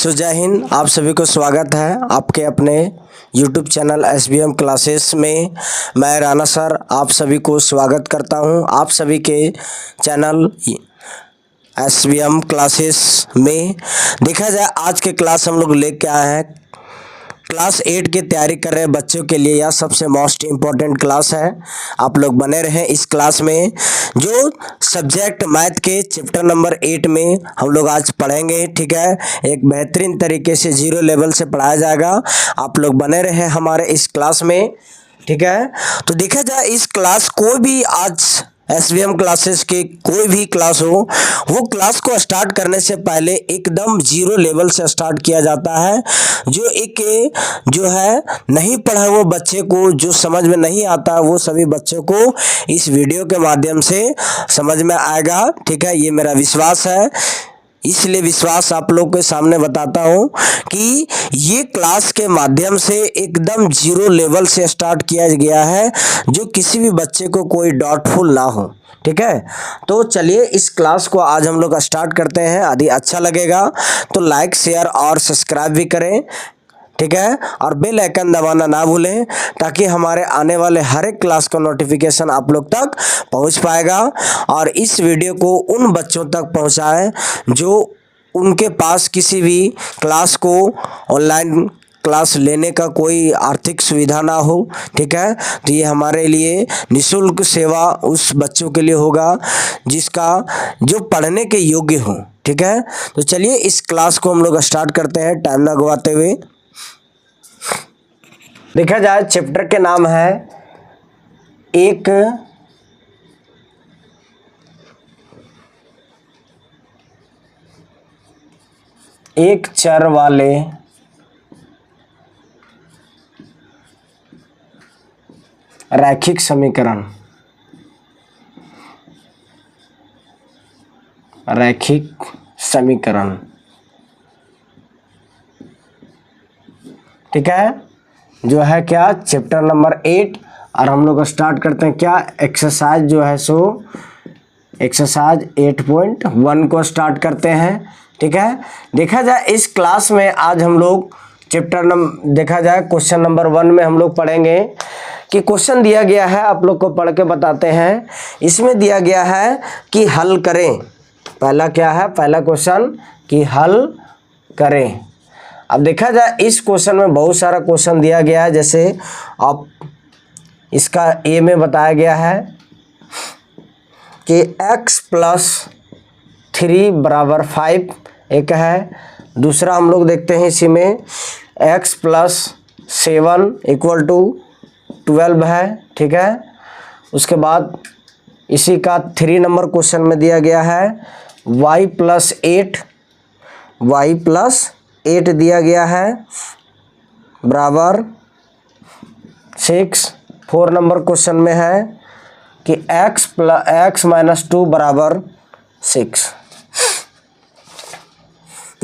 जय हिंद। आप सभी को स्वागत है आपके अपने YouTube चैनल SBM क्लासेस में। मैं राणा सर आप सभी को स्वागत करता हूं आप सभी के चैनल SBM क्लासेस में। देखा जाए आज के क्लास हम लोग लेके आए हैं क्लास 8 की तैयारी कर रहे बच्चों के लिए। यह सबसे मोस्ट इम्पोर्टेंट क्लास है। आप लोग बने रहें इस क्लास में। जो सब्जेक्ट मैथ के चैप्टर नंबर 8 में हम लोग आज पढ़ेंगे, ठीक है। एक बेहतरीन तरीके से जीरो लेवल से पढ़ाया जाएगा। आप लोग बने रहें हमारे इस क्लास में, ठीक है। तो देखा जाए इस क्लास को भी आज SBM क्लासेस के कोई भी क्लास हो, वो क्लास को स्टार्ट करने से पहले एकदम जीरो लेवल से स्टार्ट किया जाता है। जो है नहीं पढ़ा वो बच्चे को जो समझ में नहीं आता वो सभी बच्चों को इस वीडियो के माध्यम से समझ में आएगा, ठीक है। ये मेरा विश्वास है, इसलिए विश्वास आप लोग के सामने बताता हूं कि ये क्लास के माध्यम से एकदम जीरो लेवल से स्टार्ट किया गया है, जो किसी भी बच्चे को कोई डाउटफुल ना हो, ठीक है। तो चलिए इस क्लास को आज हम लोग स्टार्ट करते हैं। यदि अच्छा लगेगा तो लाइक शेयर और सब्सक्राइब भी करें, ठीक है। और बेल आइकन दबाना ना भूलें ताकि हमारे आने वाले हर एक क्लास का नोटिफिकेशन आप लोग तक पहुंच पाएगा। और इस वीडियो को उन बच्चों तक पहुंचाएं जो उनके पास किसी भी क्लास को ऑनलाइन क्लास लेने का कोई आर्थिक सुविधा ना हो, ठीक है। तो ये हमारे लिए निःशुल्क सेवा उस बच्चों के लिए होगा जिसका जो पढ़ने के योग्य हो, ठीक है। तो चलिए इस क्लास को हम लोग स्टार्ट करते हैं टाइम ना गवाते हुए। देखा जाए चैप्टर के नाम है एक चर वाले रैखिक समीकरण। रैखिक समीकरण, ठीक है। जो है क्या चैप्टर नंबर 8। और हम लोग स्टार्ट करते हैं क्या एक्सरसाइज जो है सो एक्सरसाइज 8.1 को स्टार्ट करते हैं, ठीक है। देखा जाए इस क्लास में आज हम लोग देखा जाए क्वेश्चन नंबर 1 में हम लोग पढ़ेंगे कि क्वेश्चन दिया गया है, आप लोग को पढ़ के बताते हैं। इसमें दिया गया है कि हल करें। पहला क्या है, पहला क्वेश्चन कि हल करें। अब देखा जाए इस क्वेश्चन में बहुत सारा क्वेश्चन दिया गया है। जैसे आप इसका ए में बताया गया है कि x + 3 = 5 एक है। दूसरा हम लोग देखते हैं इसी में x + 7 = 12 है, ठीक है। उसके बाद इसी का 3 नंबर क्वेश्चन में दिया गया है y + 8 दिया गया है बराबर 6। 4 नंबर क्वेश्चन में है कि x - 2 = 6।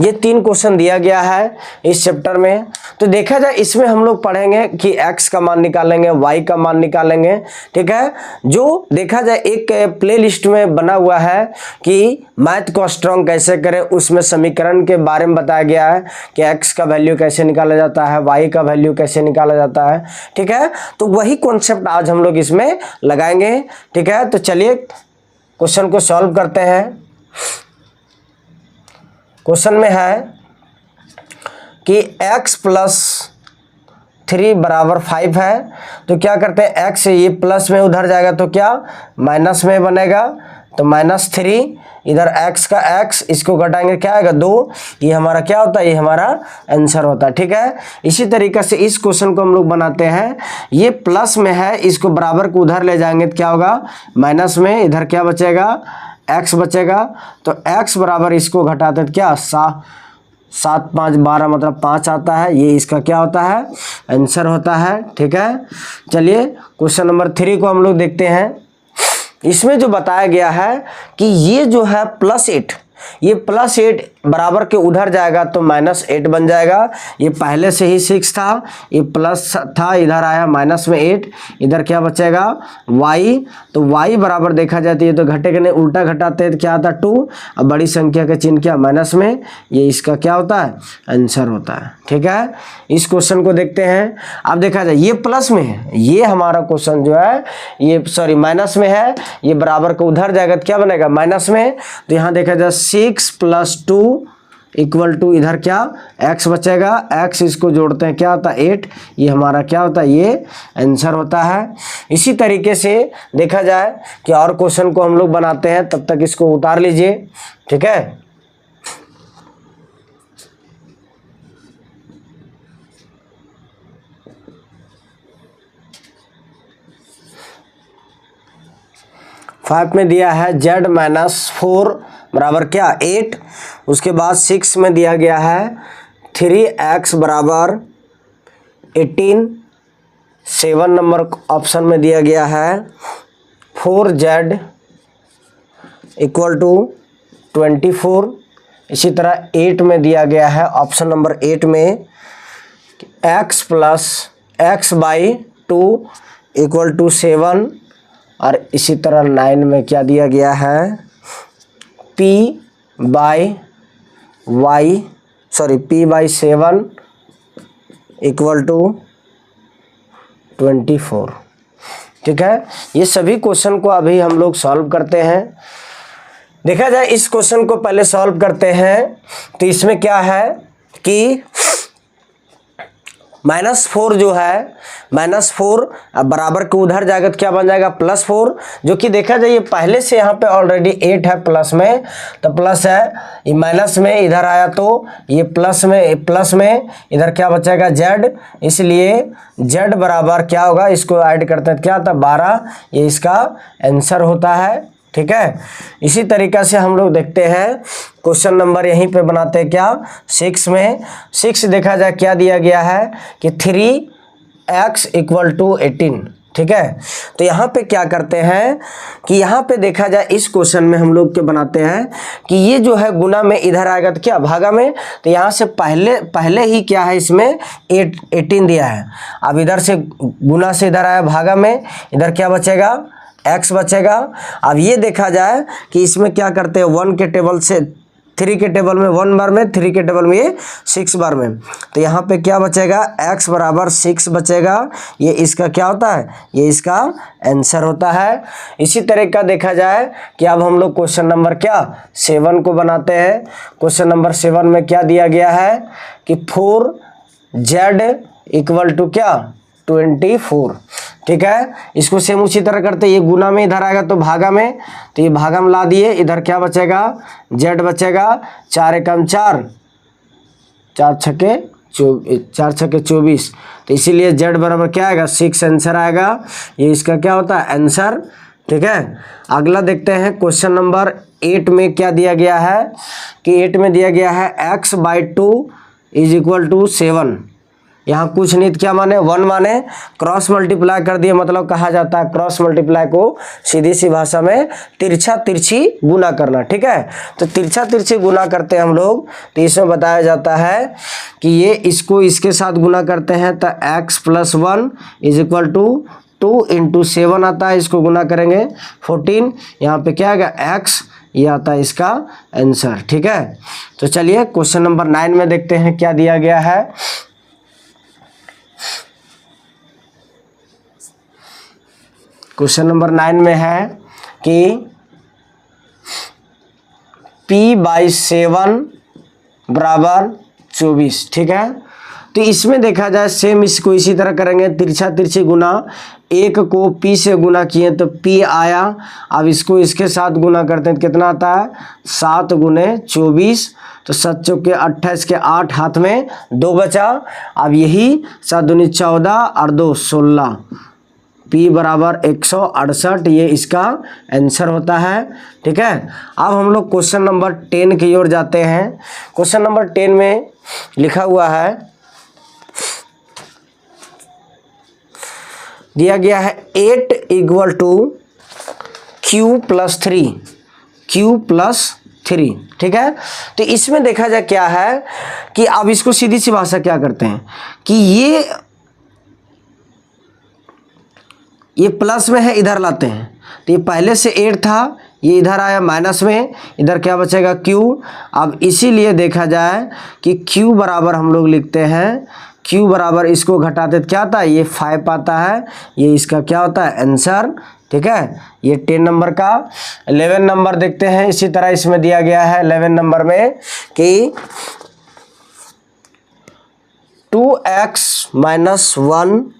ये 3 क्वेश्चन दिया गया है इस चैप्टर में। तो देखा जाए इसमें हम लोग पढ़ेंगे कि x का मान निकालेंगे, y का मान निकालेंगे, ठीक है। जो देखा जाए एक प्ले लिस्ट में बना हुआ है कि मैथ को स्ट्रॉन्ग कैसे करें, उसमें समीकरण के बारे में बताया गया है कि x का वैल्यू कैसे निकाला जाता है, y का वैल्यू कैसे निकाला जाता है, ठीक है। तो वही कॉन्सेप्ट आज हम लोग इसमें लगाएंगे, ठीक है। तो चलिए क्वेश्चन को सॉल्व करते हैं। क्वेश्चन में है कि x + 3 = 5 है। तो क्या करते हैं, x ये प्लस में उधर जाएगा तो क्या माइनस में बनेगा, तो -3 इधर x का x, इसको घटाएंगे क्या आएगा 2। ये हमारा क्या होता है, ये हमारा आंसर होता है, ठीक है। इसी तरीके से इस क्वेश्चन को हम लोग बनाते हैं। ये प्लस में है, इसको बराबर को उधर ले जाएंगे तो क्या होगा माइनस में, इधर क्या बचेगा x बचेगा। तो x बराबर इसको घटाते तो क्या 7 5 12 मतलब 5 आता है। ये इसका क्या होता है आंसर होता है, ठीक है। चलिए क्वेश्चन नंबर 3 को हम लोग देखते हैं। इसमें जो बताया गया है कि ये जो है +8, ये +8 बराबर के उधर जाएगा तो -8 बन जाएगा। ये पहले से ही 6 था, ये प्लस था, इधर आया माइनस में 8, इधर क्या बचेगा y। तो y बराबर देखा जाती है तो घटेगा नहीं, उल्टा घटाते हैं तो क्या आता है 2। अब बड़ी संख्या का चिन्ह क्या माइनस में, ये इसका क्या होता है आंसर होता है। ठीक है, इस क्वेश्चन को देखते हैं। अब देखा जाए ये प्लस में है, ये हमारा क्वेश्चन जो है ये सॉरी माइनस में है, ये बराबर को उधर जाएगा तो क्या बनेगा माइनस में। तो यहाँ देखा जाए 6 + 2 = इधर क्या x बचेगा, x इसको जोड़ते हैं क्या होता है 8, ये हमारा क्या होता है ये आंसर होता है। इसी तरीके से देखा जाए कि और क्वेश्चन को हम लोग बनाते हैं, तब तक इसको उतार लीजिए। ठीक है, फाइव में दिया है z-4 बराबर क्या 8। उसके बाद 6 में दिया गया है 3x बराबर 18। 7 नंबर ऑप्शन में दिया गया है 4z = 24। इसी तरह 8 में दिया गया है ऑप्शन नंबर 8 में x + x/2 = 7। और इसी तरह 9 में क्या दिया गया है p/7 = 24। ठीक है, ये सभी क्वेश्चन को अभी हम लोग सॉल्व करते हैं। देखा जाए इस क्वेश्चन को पहले सॉल्व करते हैं तो इसमें क्या है कि -4 जो है -4 अब बराबर के उधर जाएगा तो क्या बन जाएगा +4, जो कि देखा जाए ये पहले से यहाँ पे ऑलरेडी 8 है प्लस में, तो प्लस है, ये माइनस में इधर आया तो ये प्लस में इधर क्या बचेगा z, इसलिए z बराबर क्या होगा, इसको ऐड करते हैं क्या था 12, ये इसका आंसर होता है। ठीक है, इसी तरीक़ा से हम लोग देखते हैं क्वेश्चन नंबर यहीं पे बनाते हैं क्या 6 में। 6 देखा जाए क्या दिया गया है कि 3x = 18। ठीक है, तो यहाँ पे क्या करते हैं कि यहाँ पे देखा जाए इस क्वेश्चन में हम लोग क्या बनाते हैं कि ये जो है गुना में इधर आएगा तो क्या भागा में, तो यहाँ से पहले ही क्या है इसमें 18 दिया है। अब इधर से गुना से इधर आया भागा में, इधर क्या बचेगा x बचेगा। अब ये देखा जाए कि इसमें क्या करते हैं 1 के टेबल से 3 के टेबल में 1 बार में, 3 के टेबल में ये 6 बार में, तो यहाँ पे क्या बचेगा x बराबर 6 बचेगा। ये इसका क्या होता है, ये इसका आंसर होता है। इसी तरह का देखा जाए कि अब हम लोग क्वेश्चन नंबर क्या 7 को बनाते हैं। क्वेश्चन नंबर 7 में क्या दिया गया है कि 4z = क्या 24। ठीक है, इसको सेम उसी तरह करते, ये गुना में इधर आएगा तो भागा में, तो ये भागा में ला दिए, इधर क्या बचेगा z बचेगा 4 एकम 4, 4 छक्के 24, तो इसीलिए z बराबर क्या आएगा 6 आंसर आएगा। ये इसका क्या होता है आंसर। ठीक है, अगला देखते हैं क्वेश्चन नंबर 8 में क्या दिया गया है कि 8 में दिया गया है x/2 = 7। यहाँ कुछ नहीं, क्या माने 1 माने, क्रॉस मल्टीप्लाई कर दिए, मतलब कहा जाता है क्रॉस मल्टीप्लाई को सीधी सी भाषा में तिरछा तिरछी गुना करना। ठीक है, तो तिरछा तिरछी गुना करते हैं हम लोग, तो इसमें बताया जाता है कि ये इसको इसके साथ गुना करते हैं तो x + 1 = 2 × 7 आता है, इसको गुना करेंगे 14, यहाँ पे क्या आएगा x, ये आता है इसका आंसर। ठीक है, तो चलिए क्वेश्चन नंबर 9 में देखते हैं क्या दिया गया है। क्वेश्चन नंबर 9 में है कि p/7 = 24। ठीक है, तो इसमें देखा जाए सेम इसको इसी तरह करेंगे, तिरछा तिरछी गुना, 1 को p से गुना किए तो p आया, अब इसको इसके साथ गुना करते हैं तो कितना आता है 7 × 24, तो 7 चौके 28 के 8 हाथ में 2 बचा। अब यही 7 दूनी 14 और 2 16, p बराबर 168, ये इसका आंसर होता है। ठीक है, अब हम लोग क्वेश्चन नंबर 10 की ओर जाते हैं। क्वेश्चन नंबर 10 में लिखा हुआ है, दिया गया है 8 = q + 3 3, ठीक है। तो इसमें देखा जाए क्या है कि अब इसको सीधी सी भाषा क्या करते हैं कि ये प्लस में है, इधर लाते हैं। तो ये पहले से 8 था, ये इधर आया माइनस में, इधर क्या बचेगा q। अब इसीलिए देखा जाए कि q बराबर हम लोग लिखते हैं, q बराबर इसको घटाते तो क्या आता है, ये 5 आता है, ये इसका क्या होता है आंसर, ठीक है। ये 10 नंबर का। 11 नंबर देखते हैं, इसी तरह इसमें दिया गया है 11 नंबर में कि 2x - 1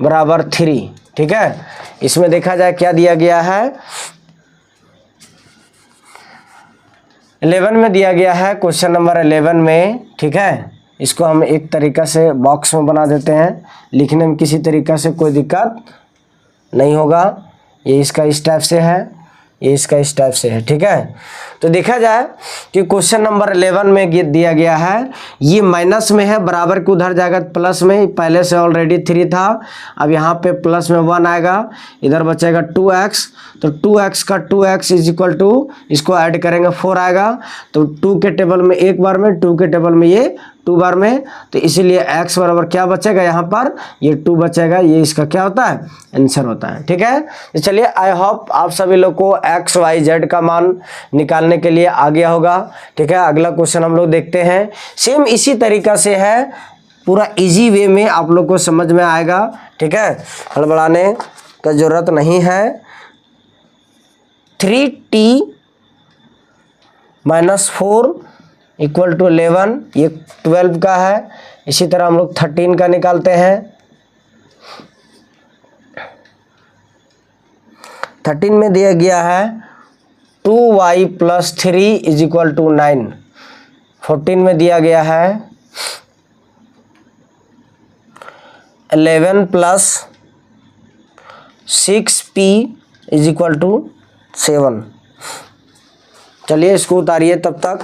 बराबर 3, ठीक है। इसमें देखा जाए क्या दिया गया है, 11 में दिया गया है, क्वेश्चन नंबर 11 में, ठीक है। इसको हम एक तरीका से बॉक्स में बना देते हैं, लिखने में किसी तरीका से कोई दिक्कत नहीं होगा। ये इसका इस टाइप से है, ये इसका इस टाइप से है, ठीक है। तो देखा जाए कि क्वेश्चन नंबर 11 में ये दिया गया है, ये माइनस में है, बराबर के उधर जाएगा प्लस में, पहले से ऑलरेडी 3 था, अब यहाँ पे प्लस में 1 आएगा, इधर बचेगा 2x। तो 2x का 2x इज इक्वल टू, इसको ऐड करेंगे 4 आएगा। तो 2 के टेबल में एक बार में, 2 के टेबल में ये 2 बार में, तो इसीलिए x बराबर क्या बचेगा यहाँ पर, ये 2 बचेगा, ये इसका क्या होता है आंसर होता है, ठीक है। तो चलिए आई होप आप सभी लोग को x y z का मान निकालने के लिए आ गया होगा, ठीक है। अगला क्वेश्चन हम लोग देखते हैं, सेम इसी तरीका से है, पूरा इजी वे में आप लोग को समझ में आएगा, ठीक है, हड़बड़ाने का जरूरत नहीं है। 3t - 4 इक्वल टू 11, ये 12 का है। इसी तरह हम लोग 13 का निकालते हैं। 13 में दिया गया है 2y + 3 इज इक्वल टू 9। 14 में दिया गया है 11 + 6p इज इक्वल टू 7। चलिए इसको उतारिए तब तक।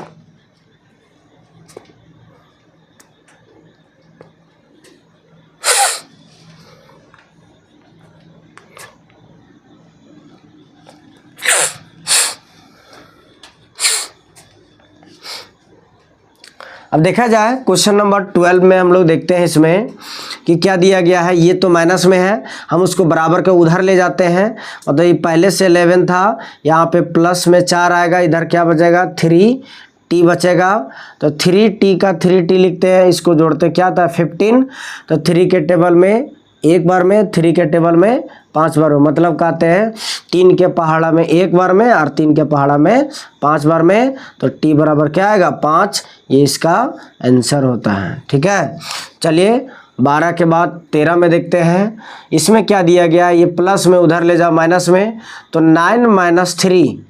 अब देखा जाए क्वेश्चन नंबर 12 में हम लोग देखते हैं इसमें कि क्या दिया गया है, ये तो माइनस में है, हम उसको बराबर के उधर ले जाते हैं। मतलब ये पहले से 11 था, यहाँ पे प्लस में 4 आएगा, इधर क्या बचेगा 3t बचेगा। तो 3t का 3t लिखते हैं, इसको जोड़ते क्या था 15। तो 3 के टेबल में एक बार में, 3 के टेबल में 5 बार में, मतलब कहते हैं 3 के पहाड़ा में 1 बार में और 3 के पहाड़ा में 5 बार में। तो t बराबर क्या आएगा 5, ये इसका आंसर होता है, ठीक है। चलिए 12 के बाद 13 में देखते हैं, इसमें क्या दिया गया है, ये प्लस में उधर ले जाओ माइनस में, तो 9 - 3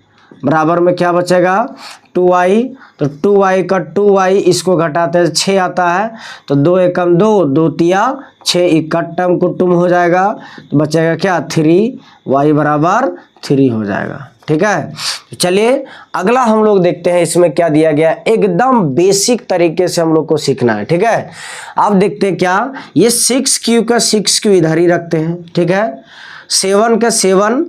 बराबर में क्या बचेगा 2y। तो 2y का 2y इसको घटाते हैं 6 आता है, तो 2 एकम 2, 2 तिया 6, इकट्ठम कुटुम हो जाएगा, तो बचेगा क्या 3y बराबर 3 हो जाएगा, ठीक है। तो चलिए अगला हम लोग देखते हैं, इसमें क्या दिया गया है, एकदम बेसिक तरीके से हम लोग को सीखना है, ठीक है। आप देखते हैं क्या, ये 6q का 6q इधर ही रखते हैं, ठीक है। 7 का 7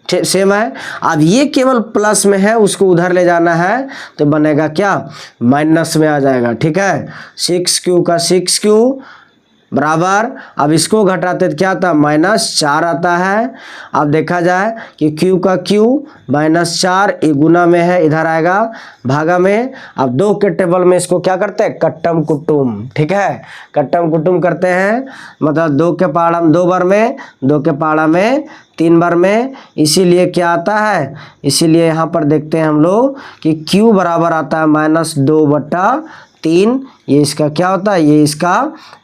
सेम है। अब ये केवल प्लस में है, उसको उधर ले जाना है, तो बनेगा क्या माइनस में आ जाएगा, ठीक है। 6q का 6q बराबर, अब इसको घटाते तो क्या आता -4 आता है। अब देखा जाए कि q का q -4 ये गुना में है, इधर आएगा भागा में। अब 2 के टेबल में इसको क्या करते हैं कट्टम कुटुम, ठीक है, कट्टम कुटुम करते हैं, मतलब 2 के पहाड़ा में 2 बार में, 2 के पहाड़ा में 3 बार में। इसीलिए क्या आता है, इसीलिए यहाँ पर देखते हैं हम लोग कि q बराबर आता है -2/3, ये इसका क्या होता है, ये इसका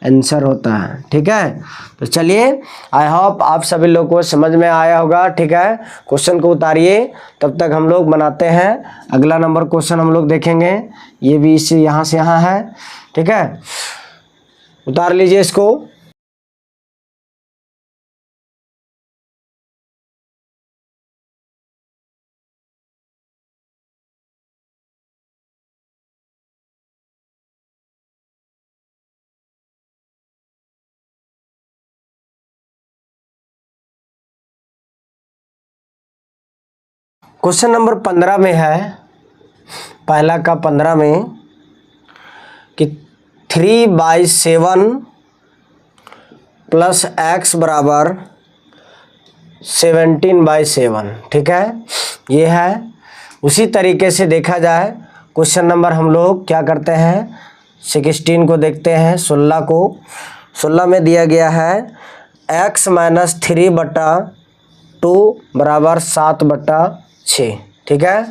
आंसर होता है, ठीक है। तो चलिए आई होप आप सभी लोगों को समझ में आया होगा, ठीक है। क्वेश्चन को उतारिए, तब तक हम लोग बनाते हैं अगला नंबर क्वेश्चन हम लोग देखेंगे, ये भी इस यहाँ से यहाँ है, ठीक है। उतार लीजिए इसको। क्वेश्चन नंबर 15 में है पहला का 15 में कि 3/7 प्लस x बराबर 17/7, ठीक है, ये है। उसी तरीके से देखा जाए क्वेश्चन नंबर हम लोग क्या करते हैं 16 को देखते हैं। 16 को 16 में दिया गया है x माइनस 3/2 बराबर 7/6, ठीक है।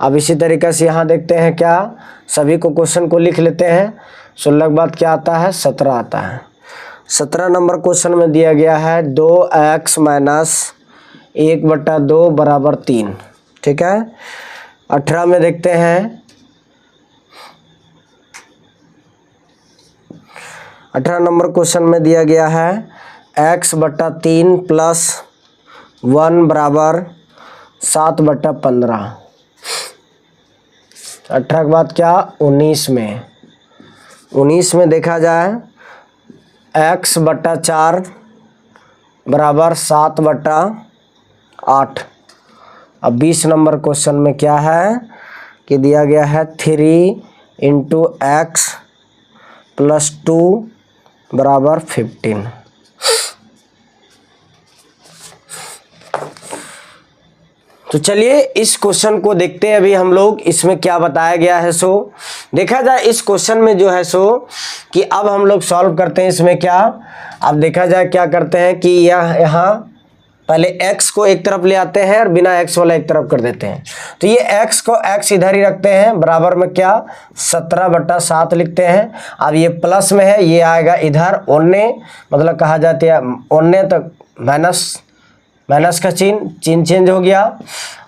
अब इसी तरीके से यहाँ देखते हैं क्या, सभी को क्वेश्चन को लिख लेते हैं। 16 के बाद क्या आता है 17 आता है। 17 नंबर क्वेश्चन में दिया गया है 2x माइनस 1/2 बराबर 3, ठीक है। 18 में देखते हैं 18 नंबर क्वेश्चन में दिया गया है x/3 प्लस 1 बराबर 7/15। 18 के बाद क्या 19 में देखा जाए x/4 बराबर 7/8। अब 20 नंबर क्वेश्चन में क्या है कि दिया गया है 3 × x + 2 बराबर 15। तो चलिए इस क्वेश्चन को देखते हैं अभी हम लोग, इसमें क्या बताया गया है। सो देखा जाए इस क्वेश्चन में जो है सो कि अब हम लोग सॉल्व करते हैं इसमें क्या, अब देखा जाए क्या करते हैं कि यहाँ पहले x को एक तरफ ले आते हैं और बिना x वाला एक तरफ कर देते हैं। तो ये x को x इधर ही रखते हैं, बराबर में क्या 17/7 लिखते हैं। अब ये प्लस में है, ये आएगा इधर ओन्ने, मतलब कहा जाता है ओन्ने तक माइनस का चिन्ह चेंज हो गया।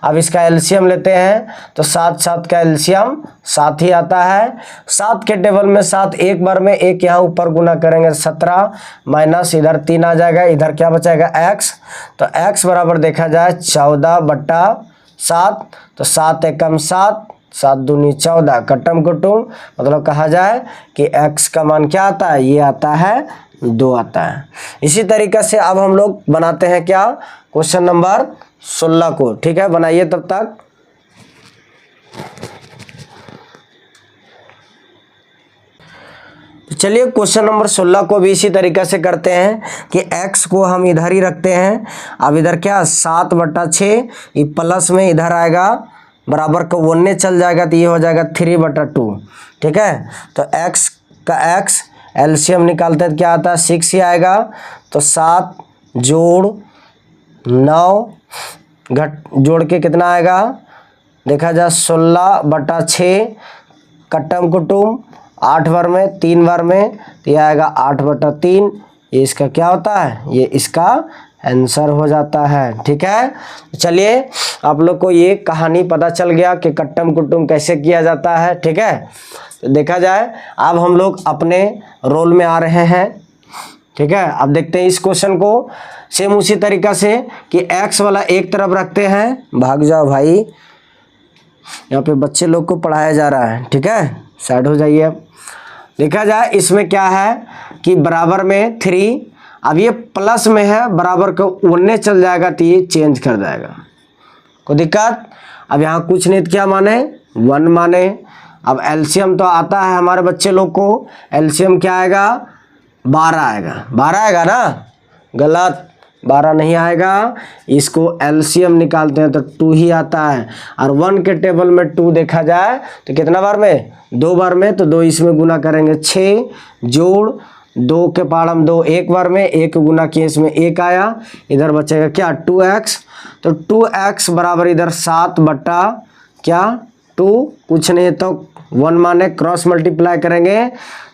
अब इसका एलसीएम लेते हैं तो 7 का एलसीएम 7 ही आता है। 7 के टेबल में 7 एक बार में, एक यहाँ ऊपर गुना करेंगे 17 माइनस इधर 3 आ जाएगा, इधर क्या बचाएगा x। तो x बराबर देखा जाए 14/7, तो 7 एकम 7, 7 दूनी 14, कट्टम कुटुम, मतलब कहा जाए कि x का मान क्या आता है, ये आता है 2 आता है। इसी तरीके से अब हम लोग बनाते हैं क्या क्वेश्चन नंबर 16 को, ठीक है, बनाइए तब तक। तो चलिए क्वेश्चन नंबर 16 को भी इसी तरीके से करते हैं कि x को हम इधर ही रखते हैं। अब इधर क्या 7/6, ये प्लस में इधर आएगा बराबर का ओन्ने चल जाएगा, तो ये हो जाएगा 3/2, ठीक है। तो x का x एलसीएम निकालते हैं क्या आता है 6 ही आएगा। तो 7 जोड़ 9 घट जोड़ के कितना आएगा देखा जाए 16/6, कट्टम कुटुम 8 बार में 3 बार में, तो यह आएगा 8/3। ये इसका क्या होता है, ये इसका आंसर हो जाता है, ठीक है। चलिए आप लोग को ये कहानी पता चल गया कि कट्टम कुटुम कैसे किया जाता है, ठीक है। तो देखा जाए अब हम लोग अपने रोल में आ रहे हैं, ठीक है। अब देखते हैं इस क्वेश्चन को सेम उसी तरीका से कि x वाला एक तरफ रखते हैं। भाग जाओ भाई, यहाँ पे बच्चे लोग को पढ़ाया जा रहा है, ठीक है, साइड हो जाइए। अब देखा जाए इसमें क्या है कि बराबर में 3, अब ये प्लस में है, बराबर का ओन्ने चल जाएगा तो ये चेंज कर जाएगा, कोई दिक्कत। अब यहाँ कुछ नहीं तो क्या माने 1 माने। अब एलसीएम तो आता है हमारे बच्चे लोग को, एलसीएम क्या आएगा 12 आएगा, 12 आएगा ना, गलत 12 नहीं आएगा। इसको एलसीएम निकालते हैं तो 2 ही आता है। और 1 के टेबल में 2 देखा जाए तो कितना बार में 2 बार में, तो 2 इसमें गुना करेंगे 6 जोड़ 2 के पाड़म 2 एक बार में, 1 गुना किए इसमें 1 आया, इधर बचेगा क्या 2x। तो 2x बराबर इधर 7/2, कुछ नहीं तो 1 माने, क्रॉस मल्टीप्लाई करेंगे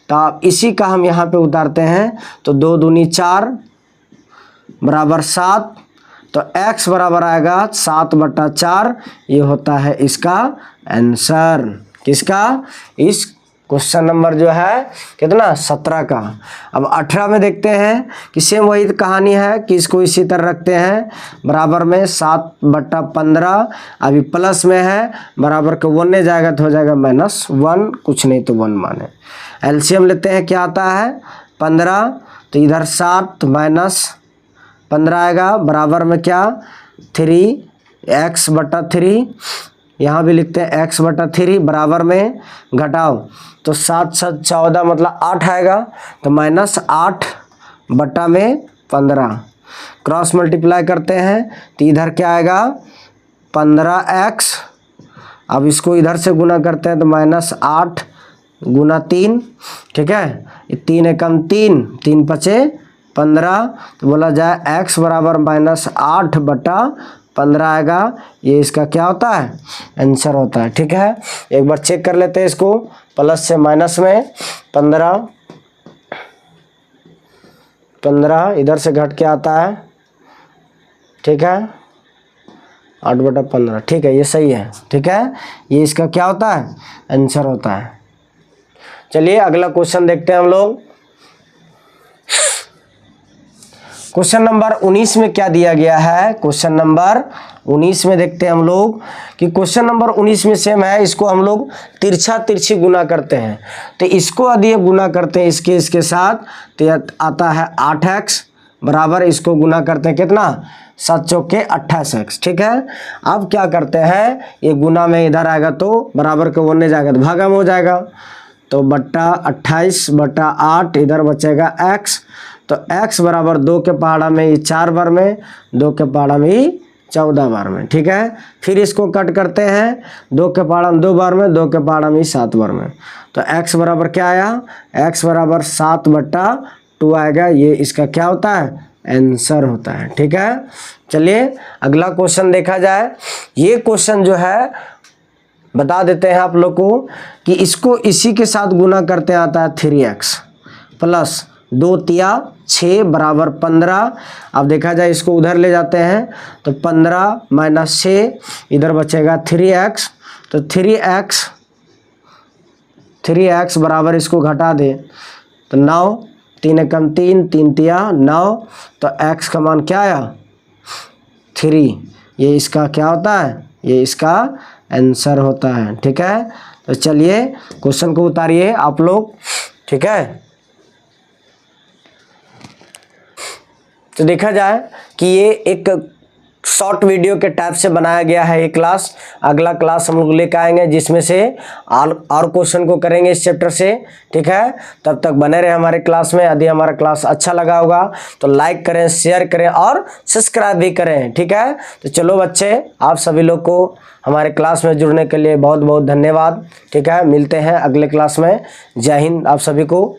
तो आप इसी का हम यहाँ पे उतारते हैं। तो 2 दूनी 4 बराबर 7, तो x बराबर आएगा 7/4। ये होता है इसका आंसर, किसका, इस क्वेश्चन नंबर जो है कितना 17 का। अब 18 में देखते हैं कि सेम वही कहानी है कि इसको इसी तरह रखते हैं, बराबर में 7/15, अभी प्लस में है, बराबर का 1 जाएगा तो हो जाएगा -1, कुछ नहीं तो 1 माने। एलसीएम लेते हैं क्या आता है 15, तो इधर 7 - 15 आएगा, बराबर में क्या 3x/3, यहाँ भी लिखते हैं x/3 बराबर में घटाओ, तो 7 7 14 मतलब 8 आएगा, तो -8/15 क्रॉस मल्टीप्लाई करते हैं तो इधर क्या आएगा 15x। अब इसको इधर से गुना करते हैं तो -8 गुना 3, ठीक है, 3 एकम 3, 3 पचे 15, तो बोला जाए x बराबर -8/15 आएगा। ये इसका क्या होता है, आंसर होता है। ठीक है, एक बार चेक कर लेते हैं इसको, प्लस से माइनस में 15 इधर से घट के आता है, ठीक है, 8/15, ठीक है, ये सही है। ठीक है, ये इसका क्या होता है, आंसर होता है। चलिए अगला क्वेश्चन देखते हैं हम लोग। क्वेश्चन नंबर 19 में क्या दिया गया है, क्वेश्चन नंबर 19 में देखते हैं हम लोग कि क्वेश्चन नंबर 19 में सेम है, इसको हम लोग तिरछी गुना करते हैं। तो इसको यदि गुना करते हैं इसके साथ तो आता है 8x बराबर, इसको गुना करते हैं कितना, 7 चौके 28x। ठीक है, अब क्या करते हैं, ये गुना में इधर आएगा तो बराबर के बनने जाएगा तो भागा में हो जाएगा, तो बट्टा 28/8 इधर बचेगा x, तो x बराबर 2 के पहाड़ा में ही 4 बार में, 2 के पहाड़ा में ही 14 बार में। ठीक है, फिर इसको कट करते हैं, 2 के पहाड़ा में 2 बार में, 2 के पहाड़ा में ही 7 बार में, तो x बराबर क्या आया, x बराबर 7/2 आएगा। ये इसका क्या होता है, आंसर होता है। ठीक है, चलिए अगला क्वेश्चन देखा जाए। ये क्वेश्चन जो है बता देते हैं आप लोग को कि इसको इसी के साथ गुना करते आता है 3x प्लस 2 तिया 6 बराबर 15। अब देखा जाए इसको उधर ले जाते हैं तो 15 - 6 इधर बचेगा 3x, तो 3x बराबर इसको घटा दे तो 9, 3 एकम 3, 3 तिया 9, तो x का मान क्या आया 3। ये इसका क्या होता है, ये इसका आंसर होता है। ठीक है, तो चलिए क्वेश्चन को उतारिए आप लोग। ठीक है, तो देखा जाए कि ये एक शॉर्ट वीडियो के टाइप से बनाया गया है ये क्लास। अगला क्लास हम लोग लेकर आएंगे जिसमें से और क्वेश्चन को करेंगे इस चैप्टर से। ठीक है, तब तक बने रहे हमारे क्लास में। यदि हमारा क्लास अच्छा लगा होगा तो लाइक करें, शेयर करें और सब्सक्राइब भी करें। ठीक है, तो चलो बच्चे, आप सभी लोग को हमारे क्लास में जुड़ने के लिए बहुत बहुत धन्यवाद। ठीक है, मिलते हैं अगले क्लास में। जय हिंद आप सभी को।